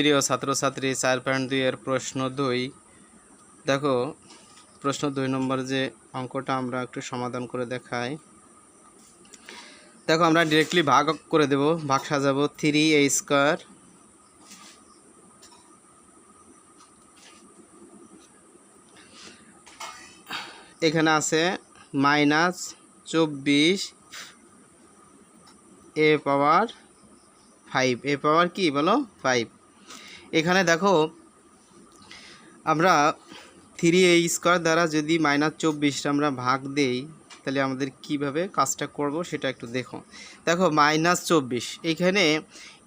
প্রিয় ছাত্রছাত্রী 4.2 এর প্রশ্ন 2 দেখো প্রশ্ন 2 নম্বর যে অঙ্কটা আমরা একটু সমাধান করে দেখাই। দেখো আমরা ডিরেক্টলি ভাগ করে দেব, ভাগ সাজাবো 3a² এখানে আছে -24 a পাওয়ার 5 a পাওয়ার কি বলো 5। এখানে দেখো আমরা 3a² দ্বারা যদি -24 আমরা ভাগ দেই তাহলে আমাদের কিভাবে কাজটা করব সেটা একটু দেখো। দেখো -24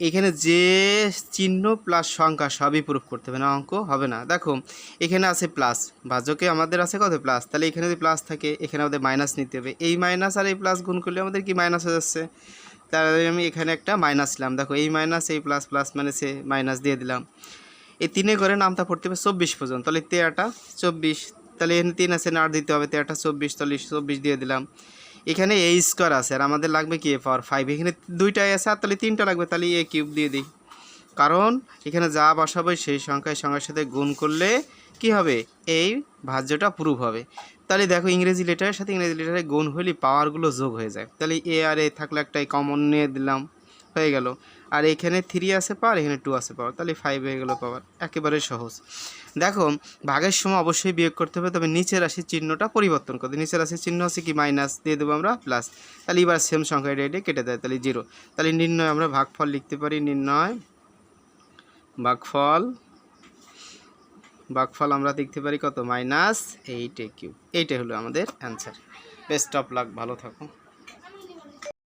এখানে যে চিহ্ন প্লাস সংখ্যা সবই প্রুফ করতে হবে, না অঙ্ক হবে না। দেখো এখানে আছে প্লাস, ভাজকে আমাদের আছে কত প্লাস, তাহলে এখানে যদি প্লাস থাকে এখানে আমাদের মাইনাস নিতে হবে। এই মাইনাস আর এই প্লাস গুণ করলে আমাদের কি মাইনাস হয়ে যাচ্ছে, তাহলে আমি এখানে একটা মাইনাস দিলাম। দেখো এই মাইনাস এই প্লাস, প্লাস মানে সে মাইনাস দিয়ে দিলাম। এই 3 ঘরে নামটা পড়তে হবে 24 পর্যন্ত, তাহলে 13টা 24, তাহলে এখানে 3 আছে না 8 দিতে হবে, 13টা 24, তাহলে 24 দিয়ে দিলাম। এখানে a² আছে আর আমাদের লাগবে কি a পাওয়ার 5, এখানে দুইটাই আছে আর তাহলে 3টা লাগবে, তাহলে a³ দিয়ে দিই। কারণ এখানে যা বসাবো সেই সংখ্যার সাথে গুণ করলে কি হবে, এই ভাজ্যটা প্রুফ হবে। তাহলে দেখো ইংরেজি লেটারের সাথে ইংরেজি লেটারে গুণ হলে পাওয়ারগুলো যোগ হয়ে যায়, তাহলে a আর a থাকলে একটাই কমন নিয়ে দিলাম, হয়ে গেল। আর এখানে 3 আছে পাওয়ার, এখানে 2 আছে পাওয়ার, তাহলে 5 হয়ে গেল পাওয়ার, একেবারে সহজ। দেখো ভাগের সময় অবশ্যই বিয়োগ করতে হবে, তবে নিচের রাশির চিহ্নটা পরিবর্তন করতে। নিচের রাশির চিহ্ন হচ্ছে কি মাইনাস, দিয়ে দেবো আমরা প্লাস, তাহলে এবার সেম সংখ্যা এটা কেটে দেয়, তাহলে 0। তাহলে নির্ণয় আমরা ভাগফল লিখতে পারি, নির্ণয় ভাগফল আমরা লিখতে পারি কত, -8a³। এইটাই হলো আমাদের অ্যান্সার। বেস্ট অফ লাক, ভালো থাকো।